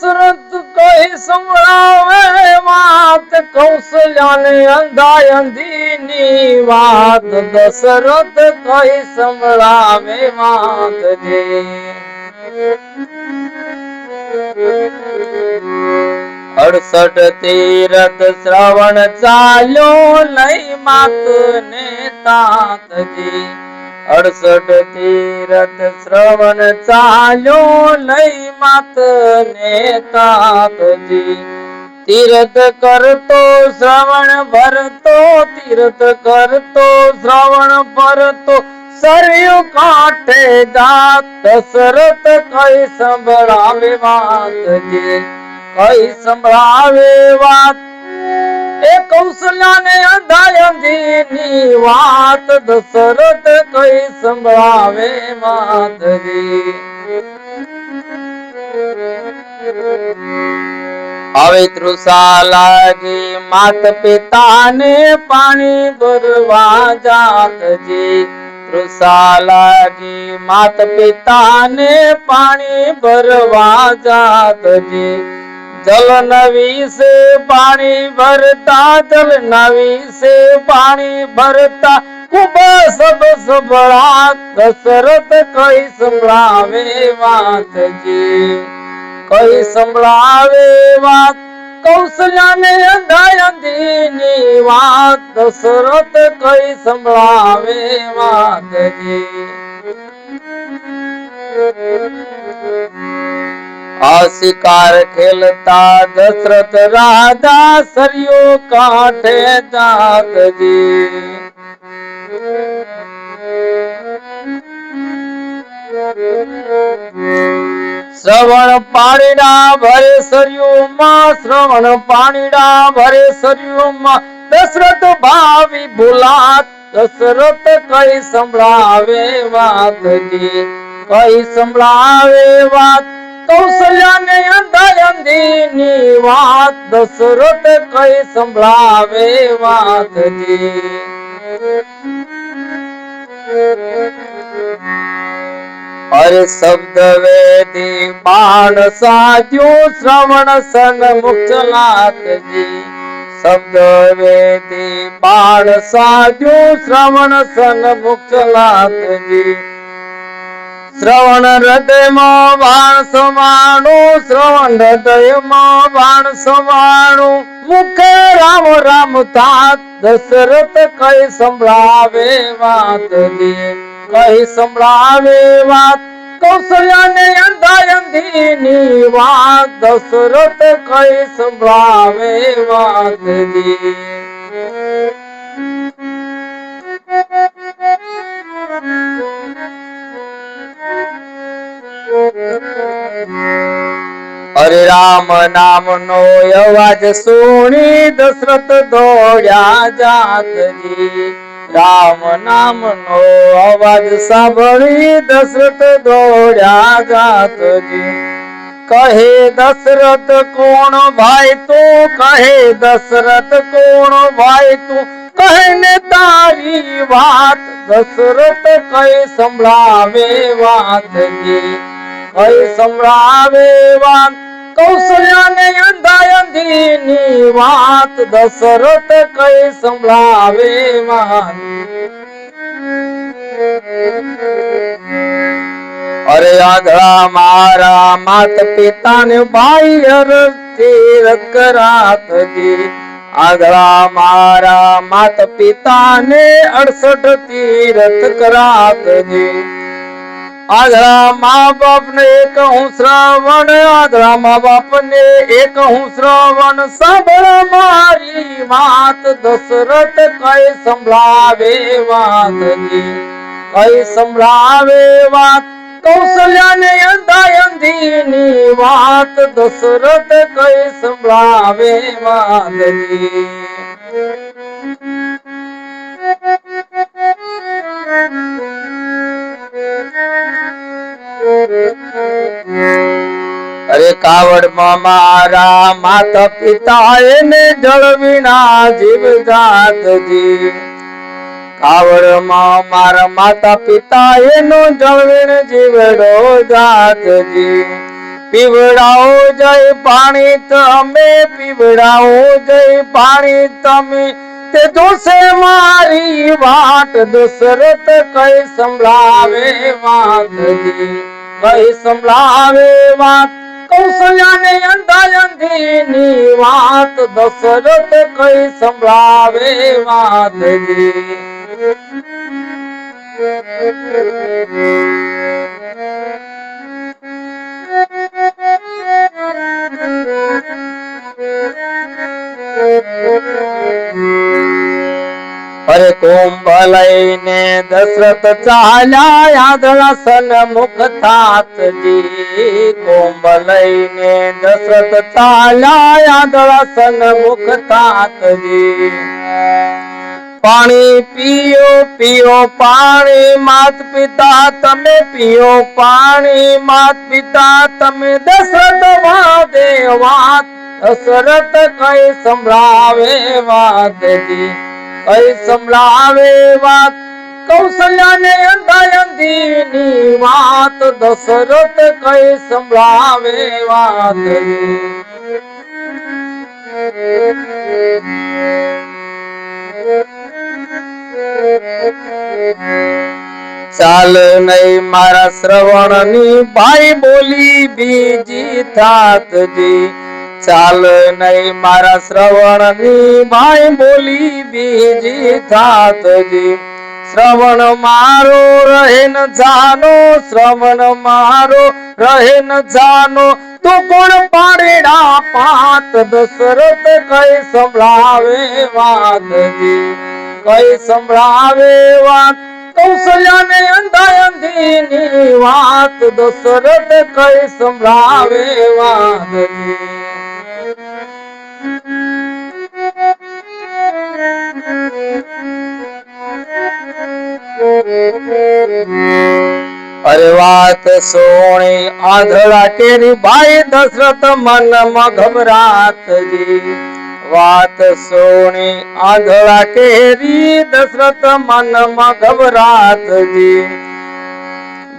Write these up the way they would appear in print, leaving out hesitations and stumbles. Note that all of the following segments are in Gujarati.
દશરથ કઈ સંભળાવે વાત, કૌશલ્યાને અંધાય અંધીની વાત, દશરથ કઈ સંભળાવે વાત જે. 68 તીરથ શ્રવણ ચાલ્યો લઈ માતને તાતજી. 68 તીરથ શ્રવણ ચાલ્યો લઈ માતને તાતજી. તીરથ કરતો શ્રવણ ભરતો, તીરથ કરતો શ્રવણ ભરતો, સરયુ કાંઠે જાત, દશરથ કઈ સંભળાવે વાત જે. કઈ સંભળાવે વાત એ કૌશલ્યાને અંધાય અંધીની વાત, દશરથ કઈ સંભળાવે વાત જે. હવે તૃષા લાગી માત પિતાને પાણી ભરવા જાતજી. તૃષા લાગી માત પિતાને પાણી ભરવા જાતજી. જલ નવી સે પાણી ભરતા, જલ નવી સે પાણી ભરતા, ખૂબ સબ સંભળા, દશરથ કઈ સંભળાવે વાત જી. કઈ સંભળાવે વાત કૌશલ્યાને અંધાય અંધીની વાત, દશરથ કઈ સંભળાવે વાત જી. આ શિકાર ખેલતા દશરથ રાજા, સરયુ કાંઠે જાતજી. શ્રવણ પાણીના ભરે સરયુમાં, શ્રવણ પાણીના ભરે સરયુમાં, દશરથ ભાવી ભૂલાત, દશરથ કઈ સંભળાવે વાત જી. કઈ સંભળાવે વાત કૌશલ્યાને અંધાય અંધીની વાત, દશરથ કઈ સંભળાવે વાત જી. અરે શબ્દ વેદી બાણ સાધ્યું, શ્રવણ સન્મુખ ચલાતજી. શબ્દ વેદી બાણ સાધ્યું, શ્રવણ સન્મુખ ચલાતજી. શ્રવણ હૃદયમાં બાણ સમાણું, શ્રવણ હૃદયમાં બાણ સમાણું, મુખે રામ રામ થાત, દશરથ કઈ સંભળાવે વાત જી. કઈ સંભળાવે વાત કૌશલ્યાને અંધાય અંધીની વાત, દશરથ કઈ સંભળાવે વાત જી. અરે રામ નામનો અવાજ સુણી, દશરથ દોડ્યા જાતજી. રામ નામનો અવાજ સાંભળી, દશરથ દોડ્યા જાતજી. કહે દશરથ કોણ ભાઈ તું, કહે દશરથ કોણ ભાઈ તું, કહે ને તારી વાત, દશરથ કઈ સંભળાવે વાત જી. કઈ સંભળાવે વાત કૌશલ્યાને અંધાય અંધીની વાત, દશરથ કઈ સંભળાવે વાત. અરે આંધળા મારા માત પિતાને ભાઈ તીરથ કરાતજી. આંધળા મારા માત પિતાને 68 તીરથ કરાતજી. આંધળા મા બાપ ને એક હું શ્રવણ, આંધળા મા બાપ ને એક હું શ્રવણ, સાંભળ મારી વાત, દશરથ કઈ સંભળાવે વાત જી. કઈ સંભળાવે વાત કૌશલ્યાને અંધાય અંધીની વાત, દશરથ કઈ સંભળાવે વાત જી. અરે કાવડમાં મારા માતા પિતા એને જળ વિના જીવ જાતજી. કાવડમાં મારા માતા પિતા એનો જળ વિના જીવડો જાતજી. પીવડાવો જય પાણી તમે, પીવડાવો જય પાણી તમે, તે જોશે મારી વાટ, દશરથ કઈ સંભળાવે વાતજી, કઈ સંભળાવે વાત, કૌશલ્યાને અંધાયંધીની વાત, દશરથ કઈ સંભળાવે વાતજી. અરે કુંભ લઈને દશરથ ચાલ્યા આંધળા સન્મુખ થાતજી, કુંભ લઈને દશરથ ચાલ્યા આંધળા સન્મુખ થાતજી. પાણી પીઓ પીઓ પાણી માત પિતા તમે, પીઓ પાણી માત પિતા તમે, દશરથ વાદે વાત, દશરથ કઈ સંભળાવે વાતજી, કઈ સંભળાવે વાત, કૌશલ્યાને અંધાયંધીની વાત, દશરથ કઈ સંભળાવે વાતજી. ચાલ નહીં મારા શ્રવણની ભાઈ બોલી બીજી થાતજી, ચાલ નહીં મારા શ્રવણની ભાઈ બોલી બીજી થાતજી. શ્રવણ મારો રહે ન જાનો, શ્રવણ મારો રહે ન જાનો, તું કોણ પારેડા પાત, દશરથ કઈ સંભળાવે વાતજી, કઈ સંભળાવે વાત, કૌશલ્યાને અંધાયંધીની વાત, દશરથ કઈ સંભળાવે વાતજી. અરે વાત સોણી આંધળા કેરી ભાઈ, દશરથ મનમાં ઘબરાતજી, વાત સોણી આંધળા કેરી, દશરથ મનમાં ઘબરાતજી.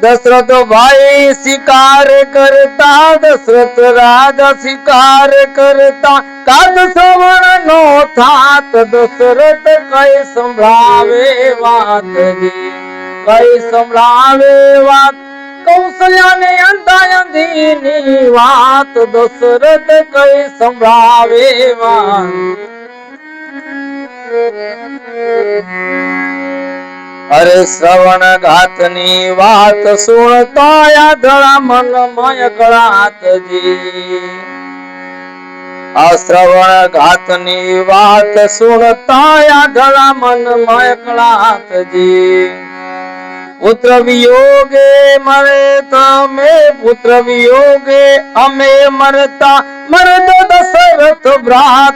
દશરથ ભાઈ શિકાર કરતા, દશરથ રાજા શિકાર કરતા, કાદ શ્રવણ નો થાત, દશરથ કઈ સંભળાવે વાતજી, કઈ સંભળાવે વાત, કૌશલ્યાને અંધાયંધીની વાત, દશરથ કઈ સંભળાવે વાત. અરે શ્રવણ ઘાતની વાત સુણતા આંધળા મનમય કળાતજી, આ શ્રવણ ઘાતની વાત સુણતા આંધળા મનમય કળાતજી. પુત્ર વિયોગે મરે તમે, પુત્ર વિયોગે અમે મરતા, મરદ દશરથ ભ્રાત,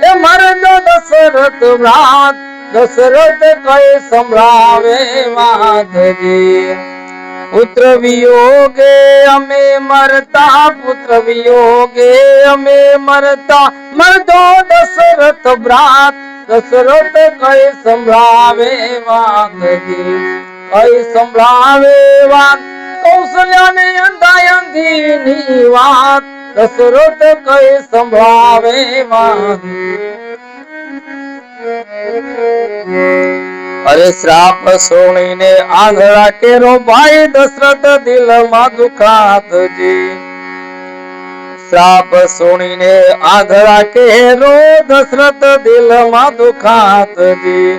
એ મરદ દશરથ ભ્રાત, દશરથ કઈ સંભળાવે વાતજી. પુત્ર વિયોગે અમે મરતા, પુત્ર વિયોગે અમે મરતા, મરદો દશરથ ભ્રાત, દશરથ કઈ સંભળાવે વાતજી, કઈ સંભળાવે વાત, કૌશલ્યાને અંધાયંધીની વાત, દશરથ કઈ સંભળાવે વાત. અરે શ્રાપ સોણીને આંધળા કેરો ભાઈ, દશરથ દિલમાં દુખાતજી, શ્રાપ સોણીને આંધળા કેરો, દશરથ દિલમાં દુખાતજી.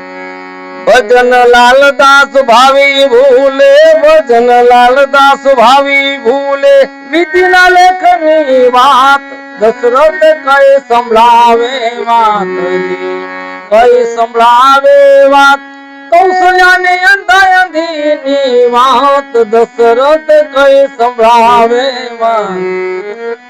ભજન લાલદાસ ભાવી ભૂલે, ભજન લાલદાસ ભાવી ભૂલે, વિધિના લેખની વાત, દશરથ કઈ સંભળાવે વાતજી, કઈ સંભળાવે વાત, કૌશલ્યાને અંધાયંધીની વાત, દશરથ કઈ સંભળાવે વાત.